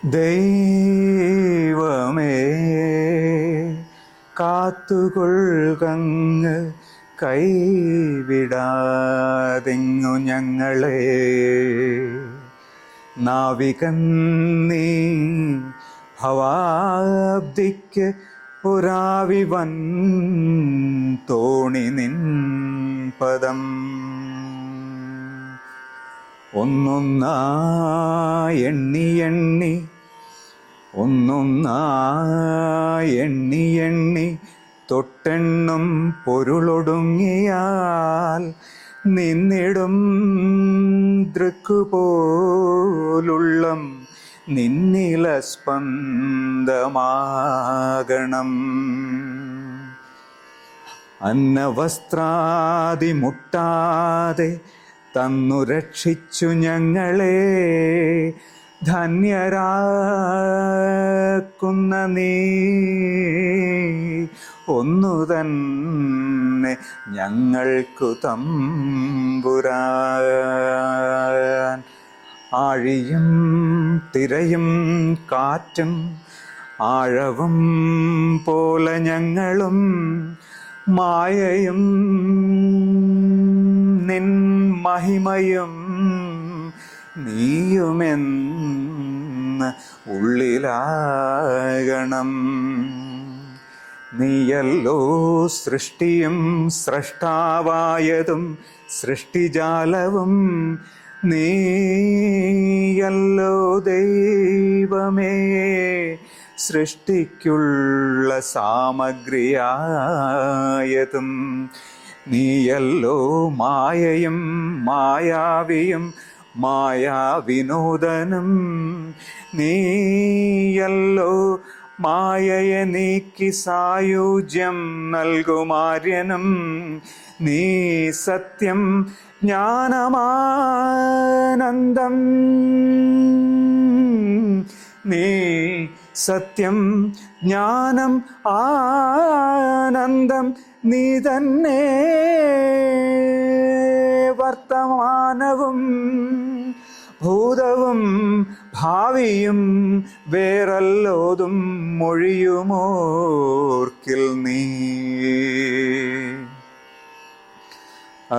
ദൈവമേ കാത്തുകൊള്ളുകങ്ങ് കൈവിടാതിങ്ങു ഞങ്ങളെ. നാവികൻ നീ ഭവാബ്ദിക്ക് പുരാവിവൻ തോണി നിൻ പദം. ഒന്നൊന്നായി എണ്ണി തൊട്ടെണ്ണും പൊരുളൊടുങ്ങിയാൽ നിന്നിടും ദൃക്കുപോലുള്ളം നിന്നില സ്പന്ദമാകണം. അന്നവസ്ത്രാദി മുട്ടാതെ തന്നു രക്ഷിച്ചു ഞങ്ങളെ. ധന്യരാക്കുന്ന നീ ഒന്നു തന്നെ ഞങ്ങൾക്കു തമ്പുരാൻ. ആഴിയും തിരയും കാറ്റും ആഴവും പോലെ ഞങ്ങളും മായയും നിൻ മഹിമയും നീയുമെന്ന് ഉള്ളിലാകണം. നീയല്ലോ സൃഷ്ടിയും സ്രഷ്ടാവായതും സൃഷ്ടിജാലവും. നീയല്ലോ ദൈവമേ സൃഷ്ടിക്കുള്ള സാമഗ്രിയായതും. നീയല്ലോ മായയും മായാവിയും മായാവിനോദനും. നീയല്ലോ മായയെ നീക്കി സായുജ്യം നൽകുമാര്യനും. നീ സത്യം ജ്ഞാനമാനന്ദം. നീ സത്യം ജ്ഞാനം ആനന്ദം. നീ തന്നെ വർത്തമാനവും ഭൂതവും ഭാവിയും വേറല്ലോതും മൊഴിയുമോർക്കിൽ നീ.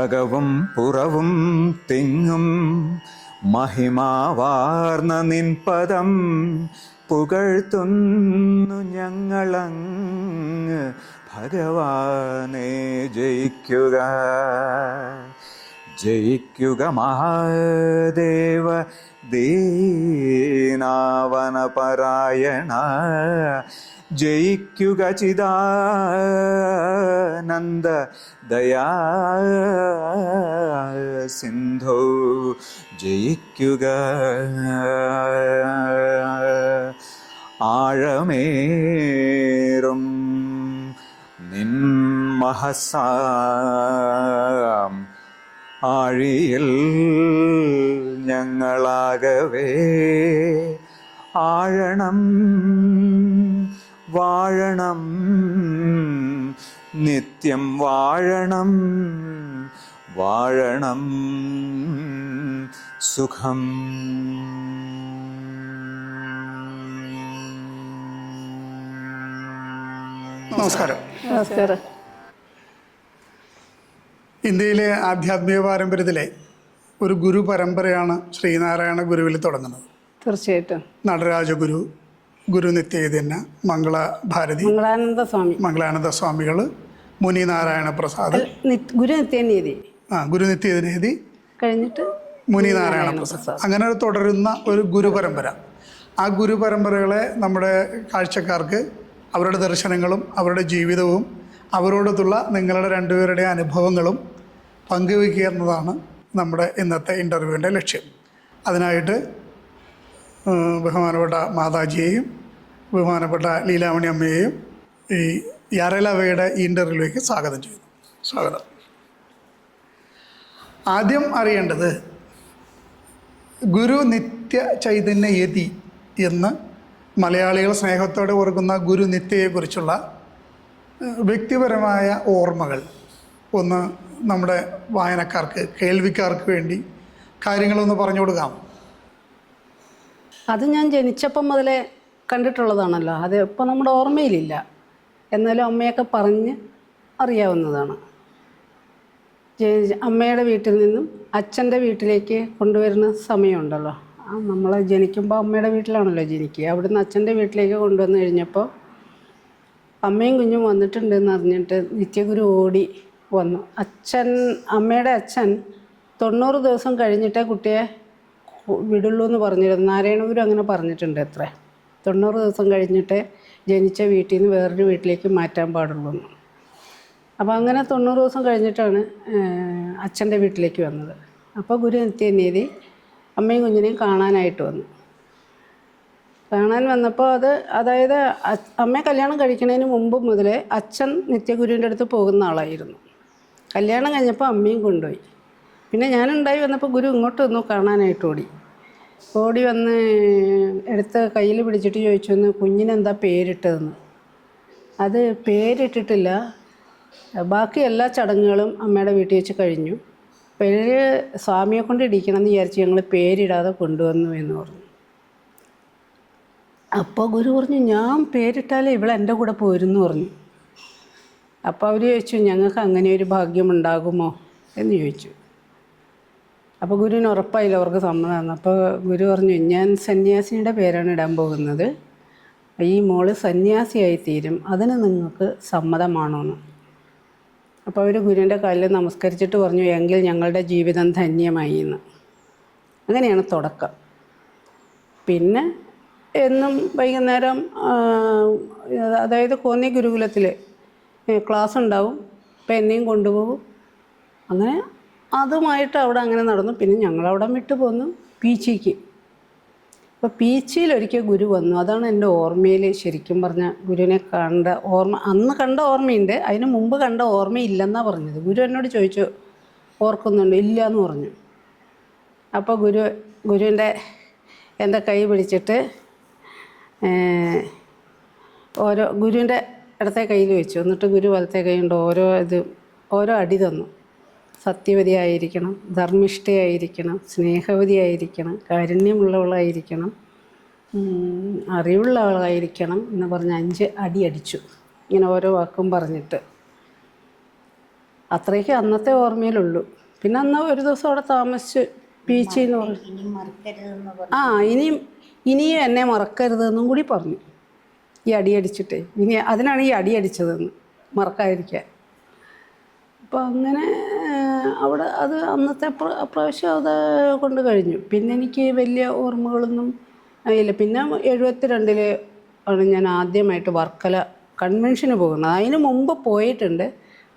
അകവും പുറവും തിങ്ങും മഹിമാവാർന്ന നിൻ പദം പുകഴ്ത്തുന്നു ഞങ്ങളങ്ങ് ഭഗവാനെ. ജയിക്കുക ജയിക്കുക മഹാദേവ ദീനാവനപരായണ. ജയിക്കുക ചിദാനന്ദ ദയാ സിന്ധോ. ജയിക്കുക ആഴമേറും നിൻ മഹസാം ആഴിയിൽ ഞങ്ങളാകവേ ആഴണം വാഴണം. നിത്യം വാഴണം വാഴണം സുഖം. നമസ്കാരം. ഇന്ത്യയിലെ ആധ്യാത്മിക പാരമ്പര്യത്തിലെ ഒരു ഗുരു പരമ്പരയാണ് ശ്രീനാരായണ ഗുരുവിൽ തുടങ്ങുന്നത്. തീർച്ചയായിട്ടും നടരാജഗുരു, ഗുരു നിത്യചൈതന്യ, മംഗളഭാരതി, മംഗളാനന്ദ സ്വാമികൾ, മുനി നാരായണ പ്രസാദ്, ഗുരു നിത്യനീതി, ഗുരു നിത്യനീതി കഴിഞ്ഞിട്ട് മുനി നാരായണ പ്രസാദ്. അങ്ങനെ തുടരുന്ന ഒരു ഗുരു പരമ്പര. ആ ഗുരു പരമ്പരകളെ നമ്മുടെ കാഴ്ചക്കാർക്ക് അവരുടെ ദർശനങ്ങളും അവരുടെ ജീവിതവും അവരോടൊത്തുള്ള നിങ്ങളുടെ രണ്ടുപേരുടെ അനുഭവങ്ങളും പങ്കുവയ്ക്കുക എന്നതാണ് നമ്മുടെ ഇന്നത്തെ ഇൻ്റർവ്യൂവിൻ്റെ ലക്ഷ്യം. അതിനായിട്ട് ബഹുമാനപ്പെട്ട മാതാജിയെയും ബഹുമാനപ്പെട്ട ലീലാമണി അമ്മയെയും ഈ യാരലവയുടെ ഈ ഇൻ്റർവ്യൂവിലേക്ക് സ്വാഗതം ചെയ്യുന്നു. സ്വാഗതം. ആദ്യം അറിയേണ്ടത് ഗുരു നിത്യ ചൈതന്യ യതി എന്ന് മലയാളികൾ സ്നേഹത്തോടെ ഓർക്കുന്ന ഗുരു നിത്യയെക്കുറിച്ചുള്ള വ്യക്തിപരമായ ഓർമ്മകൾ ഒന്ന് നമ്മുടെ വായനക്കാർക്ക്, കേൾവിക്കാർക്ക് വേണ്ടി കാര്യങ്ങളൊന്ന് പറഞ്ഞു കൊടുക്കാം. അത് ഞാൻ ജനിച്ചപ്പം മുതലേ കണ്ടിട്ടുള്ളതാണല്ലോ. അത് ഇപ്പോൾ നമ്മുടെ ഓർമ്മയിലില്ല, എന്നാലും അമ്മയൊക്കെ പറഞ്ഞ് അറിയാവുന്നതാണ്. അമ്മയുടെ വീട്ടിൽ നിന്നും അച്ഛൻ്റെ വീട്ടിലേക്ക് കൊണ്ടുവരുന്ന സമയമുണ്ടല്ലോ, നമ്മൾ ജനിക്കുമ്പോൾ അമ്മയുടെ വീട്ടിലാണല്ലോ ജനിക്കുക. അവിടുന്ന് അച്ഛൻ്റെ വീട്ടിലേക്ക് കൊണ്ടുവന്ന് കഴിഞ്ഞപ്പോൾ അമ്മയും കുഞ്ഞും വന്നിട്ടുണ്ടെന്ന് അറിഞ്ഞിട്ട് നിത്യഗുരു ഓടി വന്നു. അമ്മയുടെ അച്ഛൻ 90 ദിവസം കഴിഞ്ഞിട്ടേ കുട്ടിയെ വിടുള്ളൂ എന്ന് പറഞ്ഞിരുന്നു. നാരായണഗുരു അങ്ങനെ പറഞ്ഞിട്ടുണ്ട് അത്രേ. 90 ദിവസം കഴിഞ്ഞിട്ടേ ജനിച്ച വീട്ടിൽ നിന്ന് വേറൊരു വീട്ടിലേക്ക് മാറ്റാൻ പാടുള്ളൂ എന്ന്. അപ്പോൾ അങ്ങനെ 90 ദിവസം കഴിഞ്ഞിട്ടാണ് അച്ഛൻ്റെ വീട്ടിലേക്ക് വന്നത്. അപ്പോൾ ഗുരു നിത്യനീതി അമ്മയും കുഞ്ഞിനെയും കാണാനായിട്ട് വന്നു. കാണാൻ വന്നപ്പോൾ അതായത് അമ്മയെ കല്യാണം കഴിക്കുന്നതിന് മുമ്പ് മുതലേ അച്ഛൻ നിത്യഗുരുവിൻ്റെ അടുത്ത് പോകുന്ന ആളായിരുന്നു. കല്യാണം കഴിഞ്ഞപ്പോൾ അമ്മയും കൊണ്ടുപോയി. പിന്നെ ഞാനുണ്ടായി വന്നപ്പോൾ ഗുരു ഇങ്ങോട്ട് വന്നു കാണാനായിട്ട് ഓടി വന്ന് എടുത്ത് കയ്യിൽ പിടിച്ചിട്ട് ചോദിച്ചു, കുഞ്ഞിനെന്താ പേരിട്ടതെന്ന്. അത് പേരിട്ടിട്ടില്ല, ബാക്കി എല്ലാ ചടങ്ങുകളും അമ്മയുടെ വീട്ടിൽ വെച്ച് കഴിഞ്ഞു. പേര് സ്വാമിയെ കൊണ്ട് ഇടിക്കണം എന്ന് വിചാരിച്ച് ഞങ്ങൾ പേരിടാതെ കൊണ്ടുവന്നു എന്ന് പറഞ്ഞു. അപ്പോൾ ഗുരു പറഞ്ഞു, ഞാൻ പേരിട്ടാലേ ഇവിടെ എൻ്റെ കൂടെ പോരുന്നു പറഞ്ഞു. അപ്പോൾ അവർ ചോദിച്ചു, ഞങ്ങൾക്ക് അങ്ങനെ ഒരു ഭാഗ്യമുണ്ടാകുമോ എന്ന് ചോദിച്ചു. അപ്പോൾ ഗുരുവിന് ഉറപ്പായില്ല, അവർക്ക് സമ്മതമാണ്. അപ്പോൾ ഗുരു പറഞ്ഞു, ഞാൻ സന്യാസിനിയുടെ പേരാണ് ഇടാൻ പോകുന്നത്, ഈ മോള് സന്യാസിയായി തീരും, അതിന് നിങ്ങൾക്ക് സമ്മതമാണോന്ന്. അപ്പോൾ അവർ ഗുരുവിൻ്റെ കാലിൽ നമസ്കരിച്ചിട്ട് പറഞ്ഞു, എങ്കിൽ ഞങ്ങളുടെ ജീവിതം ധന്യമായി എന്ന്. അങ്ങനെയാണ് തുടക്കം. പിന്നെ എന്നും വൈകുന്നേരം അതായത് കോന്നി ഗുരുകുലത്തിൽ ക്ലാസ് ഉണ്ടാവും. അപ്പോൾ എന്നെയും കൊണ്ടുപോകും. അങ്ങനെ അതുമായിട്ട് അവിടെ അങ്ങനെ നടന്നു. പിന്നെ ഞങ്ങളവിടെ വിട്ടു പോന്നു പീച്ചിക്ക്. അപ്പോൾ പീച്ചിയിലൊരിക്കൽ ഗുരു വന്നു. അതാണ് എൻ്റെ ഓർമ്മയിൽ ശരിക്കും പറഞ്ഞാൽ ഗുരുവിനെ കണ്ട ഓർമ്മ. അന്ന് കണ്ട ഓർമ്മയുണ്ട്, അതിന് മുമ്പ് കണ്ട ഓർമ്മയില്ലെന്നാണ് പറഞ്ഞത്. ഗുരു എന്നോട് ചോദിച്ചു, ഓർക്കുന്നുണ്ട്? ഇല്ല എന്ന് പറഞ്ഞു. അപ്പോൾ ഗുരുവിൻ്റെ എൻ്റെ കൈ പിടിച്ചിട്ട് ഗുരുവിൻ്റെ ഇടത്തെ കയ്യിൽ വെച്ചു. എന്നിട്ട് ഗുരു വലത്തെ കൈ കൊണ്ട് ഓരോ അടി തന്നു. സത്യവതിയായിരിക്കണം, ധർമ്മിഷ്ഠയായിരിക്കണം, സ്നേഹവതിയായിരിക്കണം, കാരുണ്യമുള്ളവളായിരിക്കണം, അറിവുള്ളവളായിരിക്കണം എന്ന് പറഞ്ഞ് 5 അടി അടിച്ചു. ഇങ്ങനെ ഓരോ വാക്കും പറഞ്ഞിട്ട്. അത്രയ്ക്ക് അന്നത്തെ ഓർമ്മയിലുള്ളൂ. പിന്നെ അന്ന് ഒരു ദിവസം അവിടെ താമസിച്ച് പീച്ചിന്ന് പറഞ്ഞു, ഇനിയും എന്നെ മറക്കരുതെന്നും കൂടി പറഞ്ഞു. ഈ അടിയടിച്ചിട്ടേ അതിനാണ് ഈ അടിയടിച്ചതെന്ന് മറക്കാതിരിക്കാൻ. അപ്പോൾ അങ്ങനെ അവിടെ അത് അന്നത്തെ പ്രാവശ്യം അത് കൊണ്ട് കഴിഞ്ഞു. പിന്നെ എനിക്ക് വലിയ ഓർമ്മകളൊന്നും ഇല്ല. പിന്നെ 72 ആണ് ഞാൻ ആദ്യമായിട്ട് വർക്കല കൺവെൻഷന് പോകുന്നത്. അതിന് മുമ്പ് പോയിട്ടുണ്ട്,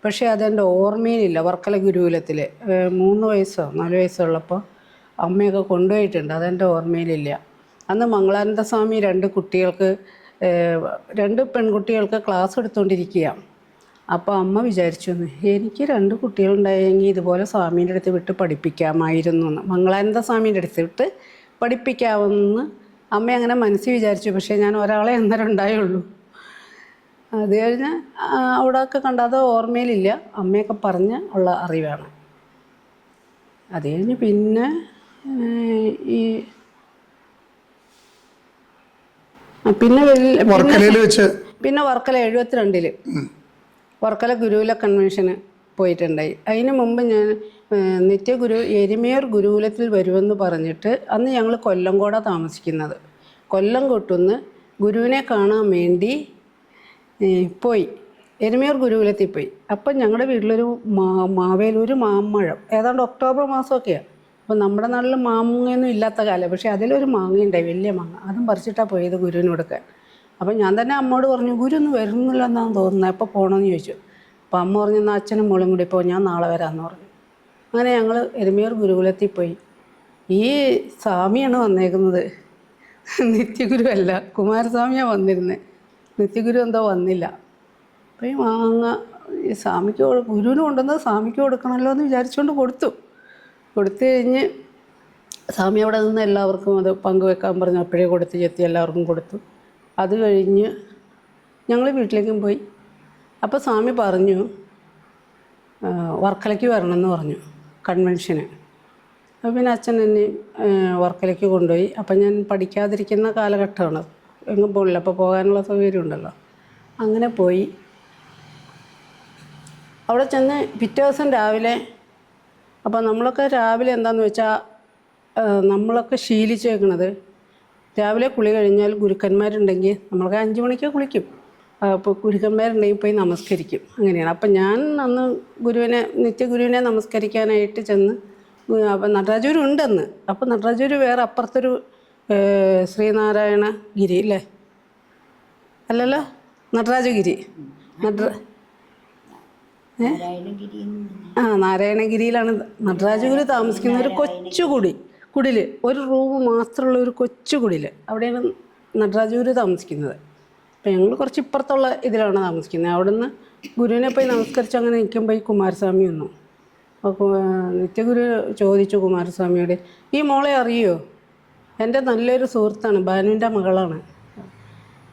പക്ഷേ അതെൻ്റെ ഓർമ്മയിലില്ല. വർക്കല ഗുരുകുലത്തിൽ 3 വയസ്സോ 4 വയസ്സോ ഉള്ളപ്പോൾ അമ്മയൊക്കെ കൊണ്ടുപോയിട്ടുണ്ട്, അതെൻ്റെ ഓർമ്മയിലില്ല. അന്ന് മംഗളാനന്ദ സ്വാമി 2 പെൺകുട്ടികൾക്ക് ക്ലാസ് എടുത്തുകൊണ്ടിരിക്കുകയാണ്. അപ്പോൾ അമ്മ വിചാരിച്ചു, എനിക്ക് 2 കുട്ടികളുണ്ടായെങ്കിൽ ഇതുപോലെ സ്വാമീൻ്റെ അടുത്ത് വിട്ട് പഠിപ്പിക്കാമായിരുന്നു എന്ന്. മംഗളാനന്ദ സ്വാമീൻ്റെ അടുത്ത് വിട്ട് പഠിപ്പിക്കാമെന്ന് അമ്മ അങ്ങനെ മനസ്സിൽ വിചാരിച്ചു. പക്ഷേ ഞാൻ ഒരാളെ അന്നേരം ഉണ്ടായുള്ളൂ. അത് കഴിഞ്ഞ് അവിടെയൊക്കെ കണ്ടത് ഓർമ്മയിലില്ല, അമ്മയൊക്കെ പറഞ്ഞ് ഉള്ള അറിവാണ്. അത് കഴിഞ്ഞ് പിന്നെ വർക്കല 72 വർക്കല ഗുരുകുല കൺവെൻഷന് പോയിട്ടുണ്ടായി. അതിന് മുമ്പ് ഞാൻ നിത്യഗുരു എരുമേർ ഗുരുകുലത്തിൽ വരുമെന്ന് പറഞ്ഞിട്ട് അന്ന് ഞങ്ങൾ കൊല്ലംകോട താമസിക്കുന്നത്. കൊല്ലംകോട്ടുനിന്ന് ഗുരുവിനെ കാണാൻ വേണ്ടി പോയി, എരുമേർ ഗുരുകുലത്തിൽ പോയി. അപ്പം ഞങ്ങളുടെ വീട്ടിലൊരു മാവേലൂർ മാമ്പഴം, ഏതാണ്ട് ഒക്ടോബർ മാസമൊക്കെയാണ്. അപ്പോൾ നമ്മുടെ നാട്ടിൽ മാങ്ങയൊന്നും ഇല്ലാത്ത കാലം, പക്ഷേ അതിലൊരു മാങ്ങയുണ്ടായി, വലിയ മാങ്ങ. അതും പറിച്ചിട്ടാണ് പോയത് ഗുരുവിന് കൊടുക്കാൻ. അപ്പം ഞാൻ തന്നെ അമ്മയോട് പറഞ്ഞു, ഗുരു ഒന്നും വരുന്നില്ലെന്നാണ് തോന്നുന്നത്, എപ്പോൾ പോകണമെന്ന് ചോദിച്ചു. അപ്പോൾ അമ്മ പറഞ്ഞു, എന്നാൽ അച്ഛനും മോളും കൂടി ഇപ്പോൾ ഞാൻ നാളെ വരാമെന്ന് പറഞ്ഞു. അങ്ങനെ ഞങ്ങൾ എരുമേർ ഗുരുകുലത്തിൽ പോയി. ഈ സ്വാമിയാണ് വന്നേക്കുന്നത്, നിത്യഗുരു അല്ല, കുമാരസ്വാമിയാണ് വന്നിരുന്നത്. നിത്യഗുരു എന്തോ വന്നില്ല. അപ്പോൾ ഈ മാങ്ങ ഈ സ്വാമിക്ക് ഗുരുവിന് കൊണ്ടുവന്നത് സ്വാമിക്ക് കൊടുക്കണമല്ലോ എന്ന് വിചാരിച്ചുകൊണ്ട് കൊടുത്തു കഴിഞ്ഞ് സ്വാമി അവിടെ നിന്ന് എല്ലാവർക്കും അത് പങ്കുവെക്കാൻ പറഞ്ഞു. അപ്പോഴേ കൊടുത്ത് ചെത്തി എല്ലാവർക്കും കൊടുത്തു. അത് കഴിഞ്ഞ് ഞങ്ങൾ വീട്ടിലേക്കും പോയി. അപ്പോൾ സ്വാമി പറഞ്ഞു, വർക്കലയ്ക്ക് വരണമെന്ന് പറഞ്ഞു കൺവെൻഷന്. അപ്പോൾ പിന്നെ അച്ഛൻ എന്നെ വർക്കലേക്ക് കൊണ്ടുപോയി. അപ്പം ഞാൻ പഠിക്കാതിരിക്കുന്ന കാലഘട്ടമാണ്, എങ്ങും പോകില്ല, അപ്പോൾ പോകാനുള്ള സൗകര്യം ഉണ്ടല്ലോ. അങ്ങനെ പോയി. അവിടെ ചെന്ന് പിറ്റേ ദിവസം രാവിലെ, അപ്പോൾ നമ്മളൊക്കെ രാവിലെ എന്താണെന്ന് വെച്ചാൽ നമ്മളൊക്കെ ശീലിച്ചേക്കണത് രാവിലെ കുളി കഴിഞ്ഞാൽ ഗുരുക്കന്മാരുണ്ടെങ്കിൽ നമ്മളൊക്കെ 5 മണിക്ക് കുളിക്കും. അപ്പോൾ ഗുരുക്കന്മാരുണ്ടെങ്കിൽ പോയി നമസ്കരിക്കും, അങ്ങനെയാണ്. അപ്പം ഞാൻ അന്ന് നിത്യഗുരുവിനെ നമസ്കരിക്കാനായിട്ട് ചെന്ന്, അപ്പം നടരാജൂരുണ്ടെന്ന്. അപ്പം നടരാജൂര് വേറെ അപ്പുറത്തൊരു ശ്രീനാരായണ ഗിരി അല്ലേ, അല്ലല്ലോ, നടരാജഗിരി, നാരായണഗിരിയിലാണ് നടരാജഗുരു താമസിക്കുന്ന ഒരു കൊച്ചു കുടിൽ, ഒരു റൂം മാത്രമുള്ള ഒരു കൊച്ചു കുടിൽ, അവിടെയാണ് നടരാജഗുരു താമസിക്കുന്നത്. അപ്പം ഞങ്ങൾ കുറച്ച് ഇപ്പുറത്തുള്ള ഇതിലാണ് താമസിക്കുന്നത്. അവിടെ നിന്ന് ഗുരുവിനെ പോയി നമസ്കരിച്ച് അങ്ങനെ നിൽക്കുമ്പോൾ ഈ കുമാരസ്വാമി വന്നു. അപ്പോൾ നിത്യഗുരു ചോദിച്ചു കുമാരസ്വാമിയോട്, ഈ മോളെ അറിയോ? എൻ്റെ നല്ലൊരു സുഹൃത്താണ്, ഭാനുവിൻ്റെ മകളാണ്.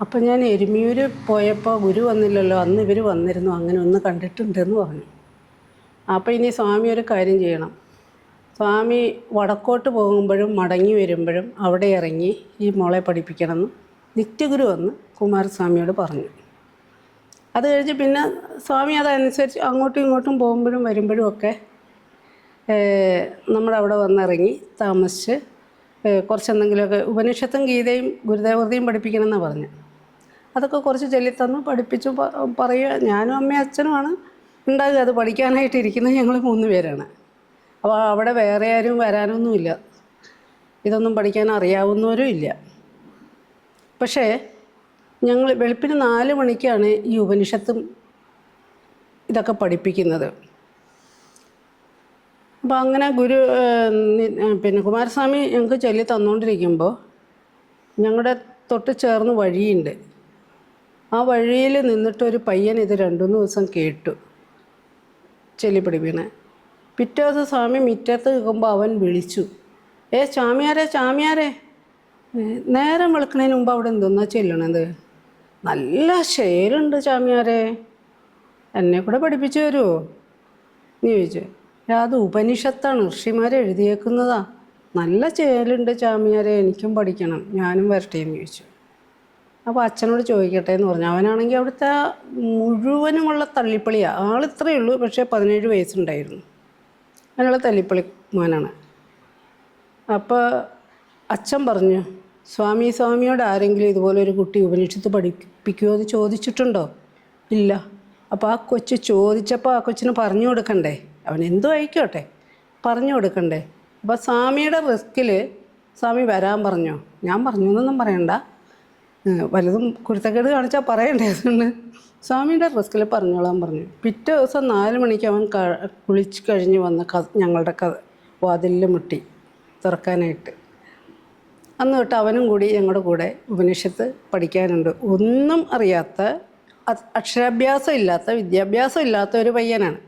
അപ്പം ഞാൻ എരുമിയൂർ പോയപ്പോൾ ഗുരു വന്നില്ലല്ലോ, അന്ന് ഇവർ വന്നിരുന്നു, അങ്ങനെ ഒന്ന് കണ്ടിട്ടുണ്ടെന്ന് പറഞ്ഞു. അപ്പോൾ ഇനി സ്വാമി ഒരു കാര്യം ചെയ്യണം, സ്വാമി വടക്കോട്ട് പോകുമ്പോഴും മടങ്ങി വരുമ്പോഴും അവിടെ ഇറങ്ങി ഈ മോളെ പഠിപ്പിക്കണമെന്ന് നിത്യഗുരു വന്ന് കുമാരസ്വാമിയോട് പറഞ്ഞു. അത് കഴിഞ്ഞ് പിന്നെ സ്വാമി അതനുസരിച്ച് അങ്ങോട്ടും ഇങ്ങോട്ടും പോകുമ്പോഴും വരുമ്പോഴും ഒക്കെ നമ്മുടെ അവിടെ വന്നിറങ്ങി താമസിച്ച് കുറച്ചെന്തെങ്കിലുമൊക്കെ ഉപനിഷത്തും ഗീതയും ഗുരുദേവതയും പഠിപ്പിക്കണമെന്നാണ് പറഞ്ഞു. അതൊക്കെ കുറച്ച് ചൊല്ലിത്തന്നു, പഠിപ്പിച്ചു. പറയുക, ഞാനും അമ്മയും അച്ഛനുമാണ് ഉണ്ടാകുക. അത് പഠിക്കാനായിട്ട് ഇരിക്കുന്നത് ഞങ്ങൾ 3 പേരാണ്. അപ്പോൾ അവിടെ വേറെ ആരും വരാനൊന്നുമില്ല, ഇതൊന്നും പഠിക്കാൻ അറിയാവുന്നവരും ഇല്ല. പക്ഷേ ഞങ്ങൾ വെളുപ്പിന് 4 മണിക്കാണ് ഈ ഉപനിഷത്തും ഇതൊക്കെ പഠിപ്പിക്കുന്നത്. അപ്പോൾ അങ്ങനെ പിന്നെ കുമാരസ്വാമി ഞങ്ങൾക്ക് ചൊല്ലി തന്നുകൊണ്ടിരിക്കുമ്പോൾ ഞങ്ങളുടെ തൊട്ട് ചേർന്ന് വഴിയുണ്ട്. ആ വഴിയിൽ നിന്നിട്ടൊരു പയ്യൻ ഇത് 2-3 ദിവസം കേട്ടു ചൊല്ലി പഠിപ്പിക്കണേ. പിറ്റേ ദിവസം സ്വാമി മുറ്റത്ത് നിൽക്കുമ്പോൾ അവൻ വിളിച്ചു, ചാമിയാരെ. നേരം വെളുക്കണതിന് മുമ്പ് അവിടെ എന്തെന്നാ ചെല്ലണത്? നല്ല ശേലുണ്ട് ചാമിയാരെ, എന്നെ കൂടെ പഠിപ്പിച്ചു തരുമോ നീ ചോദിച്ചു. അത് ഉപനിഷത്താണ്, ഋഷിമാർ എഴുതിയേക്കുന്നതാ. നല്ല ചേലുണ്ട് ചാമിയാരെ, എനിക്കും പഠിക്കണം, ഞാനും വരട്ടെ എന്ന് ചോദിച്ചു. അപ്പോൾ അച്ഛനോട് ചോദിക്കട്ടെ എന്ന് പറഞ്ഞു. അവനാണെങ്കിൽ അവിടുത്തെ മുഴുവനുമുള്ള തള്ളിപ്പളിയാണ്. ആളിത്രയേ ഉള്ളൂ, പക്ഷേ 17 വയസ്സുണ്ടായിരുന്നു. അതിനുള്ള തല്ലിപ്പളി മോനാണ്. അപ്പോൾ അച്ഛൻ പറഞ്ഞു, സ്വാമിയോട് ആരെങ്കിലും ഇതുപോലെ ഒരു കുട്ടി ഉപനിഷത്ത് പഠിപ്പിക്കുമോ എന്ന് ചോദിച്ചിട്ടുണ്ടോ? ഇല്ല. അപ്പോൾ ആ കൊച്ച് ചോദിച്ചപ്പോൾ ആ കൊച്ചിന് പറഞ്ഞു കൊടുക്കണ്ടേ, അവൻ എന്തോ ആയിക്കോട്ടെ, പറഞ്ഞു കൊടുക്കണ്ടേ. അപ്പോൾ സ്വാമിയുടെ റിസ്കിൽ സ്വാമി വരാൻ പറഞ്ഞു. ഞാൻ പറഞ്ഞു എന്നൊന്നും പറയണ്ട, വലുതും കുരുത്തക്കേട് കാണിച്ചാൽ പറയണ്ടേ, അതുകൊണ്ട് സ്വാമിയുടെ റിസ്കിൽ പറഞ്ഞോളാൻ പറഞ്ഞു. പിറ്റേ ദിവസം 4 മണിക്ക് അവൻ കുളിച്ച് കഴിഞ്ഞ് വന്ന് ഞങ്ങളുടെ വാതിലിൽ മുട്ടി തുറക്കാനായിട്ട്. അന്ന് തൊട്ട് അവനും കൂടി ഞങ്ങളുടെ കൂടെ ഉപനിഷത്ത് പഠിക്കാനുണ്ട്. ഒന്നും അറിയാത്ത, അക്ഷരാഭ്യാസം ഇല്ലാത്ത, വിദ്യാഭ്യാസം ഇല്ലാത്ത ഒരു പയ്യനാണ്.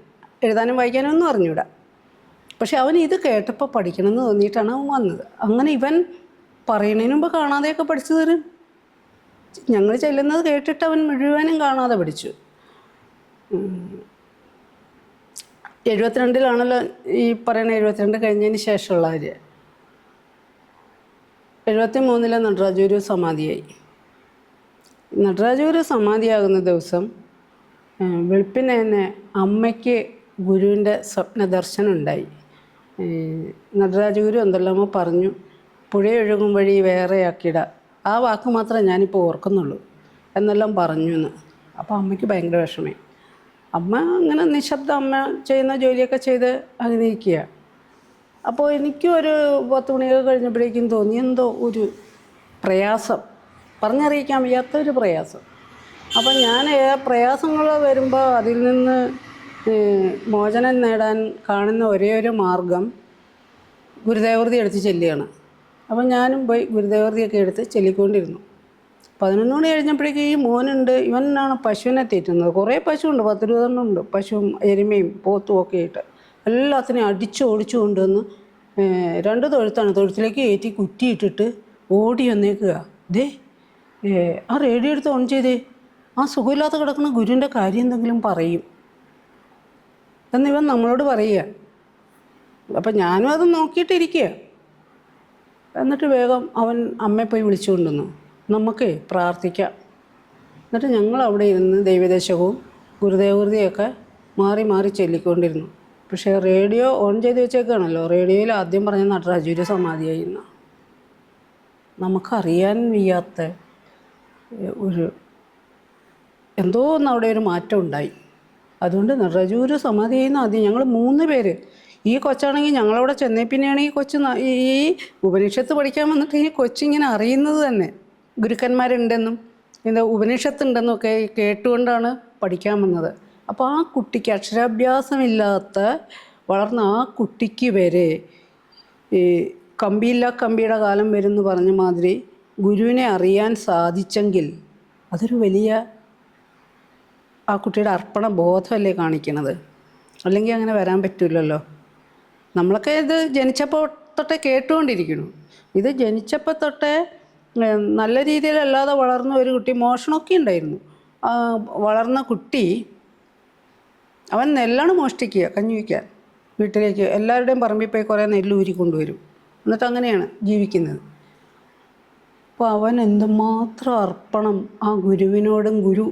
എഴുതാനും വായിക്കാനും ഒന്നും അറിഞ്ഞൂടാ. പക്ഷെ അവൻ ഇത് കേട്ടപ്പോൾ പഠിക്കണമെന്ന് തോന്നിയിട്ടാണ് അവൻ വന്നത്. അങ്ങനെ ഇവൻ പറയുന്നതിന് മുമ്പ് കാണാതെയൊക്കെ പഠിച്ചു തരും. ഞങ്ങൾ ചെല്ലുന്നത് കേട്ടിട്ട് അവൻ മുഴുവനും കാണാതെ പഠിച്ചു. 72-ലാണല്ലോ ഈ പറയുന്ന 72 കഴിഞ്ഞതിന് ശേഷമുള്ള കാര്യം. 73-ലെ നടരാജഗുരു സമാധിയായി. നടരാജഗുരു സമാധിയാകുന്ന ദിവസം വെളുപ്പിന് തന്നെ അമ്മയ്ക്ക് ഗുരുവിൻ്റെ സ്വപ്ന ദർശനം ഉണ്ടായി. നടരാജഗുരു എന്തെല്ലാമോ പറഞ്ഞു, പുഴയൊഴുകും വഴി വേറെയാക്കിട, ആ വാക്ക് മാത്രമേ ഞാനിപ്പോൾ ഓർക്കുന്നുള്ളൂ എന്നെല്ലാം പറഞ്ഞു എന്ന്. അപ്പോൾ അമ്മയ്ക്ക് ഭയങ്കര വിഷമമായി. അമ്മ അങ്ങനെ നിശബ്ദം അമ്മ ചെയ്യുന്ന ജോലിയൊക്കെ ചെയ്ത് അങ്ങനെ ഇരിക്കുക. അപ്പോൾ എനിക്കും ഒരു 10 മണിയൊക്കെ കഴിഞ്ഞപ്പോഴേക്കും തോന്നി എന്തോ ഒരു പ്രയാസം, പറഞ്ഞറിയിക്കാൻ വയ്യാത്തൊരു പ്രയാസം. അപ്പം ഞാൻ പ്രയാസങ്ങൾ വരുമ്പോൾ അതിൽ നിന്ന് മോചനം നേടാൻ കാണുന്ന ഒരേ ഒരു മാർഗം ഗുരുദേവൃതി എടുത്ത് ചെല്ലുകയാണ്. അപ്പം ഞാനും പോയി ഗുരുദേവൃതിയൊക്കെ എടുത്ത് ചെല്ലിക്കൊണ്ടിരുന്നു. 11 മണി കഴിഞ്ഞപ്പോഴേക്കും ഈ മോനുണ്ട്, ഇവനാണ് പശുവിനെ തീറ്റുന്നത്. കുറേ പശുവുണ്ട്, 10-20 ഉണ്ട്. പശുവും എരുമയും പോത്തും ഒക്കെ ആയിട്ട് എല്ലാത്തിനെയും ഓടിച്ചു കൊണ്ടുവന്ന് 2 തൊഴുത്താണ്, തൊഴുത്തിലേക്ക് കയറ്റി കുറ്റിയിട്ടിട്ട് ഓടി വന്നേക്കുക. ആ റേഡിയോ എടുത്ത് ഓൺ ചെയ്തേ, ആ സുഖമില്ലാത്ത കിടക്കുന്ന ഗുരുവിൻ്റെ കാര്യം എന്തെങ്കിലും പറയും എന്നിവൻ നമ്മളോട് പറയുക. അപ്പം ഞാനും അത് നോക്കിയിട്ടിരിക്കുക. എന്നിട്ട് വേഗം അവൻ അമ്മയെ പോയി വിളിച്ചുകൊണ്ടുവന്നു. നമുക്ക് പ്രാർത്ഥിക്കാം. എന്നിട്ട് ഞങ്ങൾ അവിടെ ഇരുന്ന് ദൈവദേശവും ഗുരുദേവകൃതിയൊക്കെ മാറി മാറി ചൊല്ലിക്കൊണ്ടിരുന്നു. പക്ഷേ റേഡിയോ ഓൺ ചെയ്ത് വെച്ചേക്കാണല്ലോ. റേഡിയോയിൽ ആദ്യം പറഞ്ഞ നടരാജൂര് സമാധിയായിരുന്നു. നമുക്കറിയാൻ വയ്യാത്ത ഒരു എന്തോ ഒന്ന് അവിടെ ഒരു മാറ്റം ഉണ്ടായി. അതുകൊണ്ട് നടരാജൂര് സമാധിയായിരുന്നു ആദ്യം. ഞങ്ങൾ 3 പേര്. ഈ കൊച്ചാണെങ്കിൽ ഞങ്ങളവിടെ ചെന്നേ പിന്നെയാണ് ഈ കൊച്ച് ഈ ഉപനിഷത്ത് പഠിക്കാൻ വന്നിട്ട് ഈ കൊച്ചിങ്ങനെ അറിയുന്നത് തന്നെ. ഗുരുക്കന്മാരുണ്ടെന്നും എന്താ ഉപനിഷത്തുണ്ടെന്നും ഒക്കെ കേട്ടുകൊണ്ടാണ് പഠിക്കാൻ വന്നത്. അപ്പോൾ ആ കുട്ടിക്ക് അക്ഷരാഭ്യാസമില്ലാത്ത വളർന്ന ആ കുട്ടിക്ക് വരെ ഈ കമ്പിയില്ല കമ്പിയുടെ കാലം വരുമെന്ന് പറഞ്ഞ മാതിരി ഗുരുവിനെ അറിയാൻ സാധിച്ചെങ്കിൽ അതൊരു വലിയ ആ കുട്ടിയുടെ അർപ്പണ ബോധമല്ലേ കാണിക്കണത്. അല്ലെങ്കിൽ അങ്ങനെ വരാൻ പറ്റില്ലല്ലോ. നമ്മളൊക്കെ ഇത് ജനിച്ചപ്പോൾ തൊട്ടേ കേട്ടുകൊണ്ടിരിക്കുന്നു. ഇത് ജനിച്ചപ്പോൾ തൊട്ടേ നല്ല രീതിയിലല്ലാതെ വളർന്ന ഒരു കുട്ടി, മോഷണമൊക്കെ ഉണ്ടായിരുന്നു. വളർന്ന കുട്ടി അവൻ നെല്ലാണ് മോഷ്ടിക്കുക, കഞ്ഞി വയ്ക്കാൻ വീട്ടിലേക്ക്. എല്ലാവരുടെയും പറമ്പിൽ പോയി കുറേ നെല്ല് ഊരി കൊണ്ടുവരും. എന്നിട്ട് അങ്ങനെയാണ് ജീവിക്കുന്നത്. അപ്പോൾ അവൻ എന്തുമാത്രം അർപ്പണം ആ ഗുരുവിനോടും ഗുരു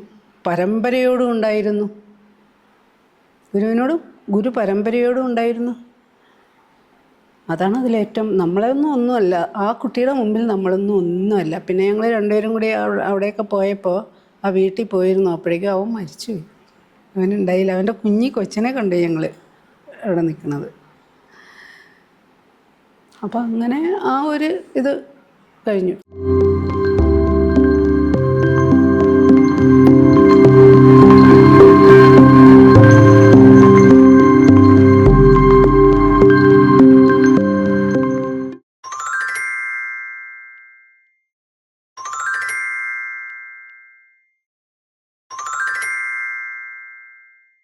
പരമ്പരയോടും ഉണ്ടായിരുന്നു. ഗുരുവിനോടും ഗുരു പരമ്പരയോടും ഉണ്ടായിരുന്നു. അതാണ് അതിലേറ്റവും. ഒന്നുമല്ല, ആ കുട്ടിയുടെ മുമ്പിൽ നമ്മളൊന്നും ഒന്നുമല്ല. പിന്നെ ഞങ്ങൾ 2 പേരും കൂടി അവിടെയൊക്കെ പോയപ്പോൾ ആ വീട്ടിൽ പോയിരുന്നു. അപ്പോഴേക്കും അവൻ മരിച്ചുപോയി. അവനുണ്ടായില്ല. അവൻ്റെ കൊച്ചിനെ കണ്ടു ഞങ്ങൾ അവിടെ നിൽക്കുന്നത്. അപ്പം അങ്ങനെ ആ ഒരു ഇത് കഴിഞ്ഞു.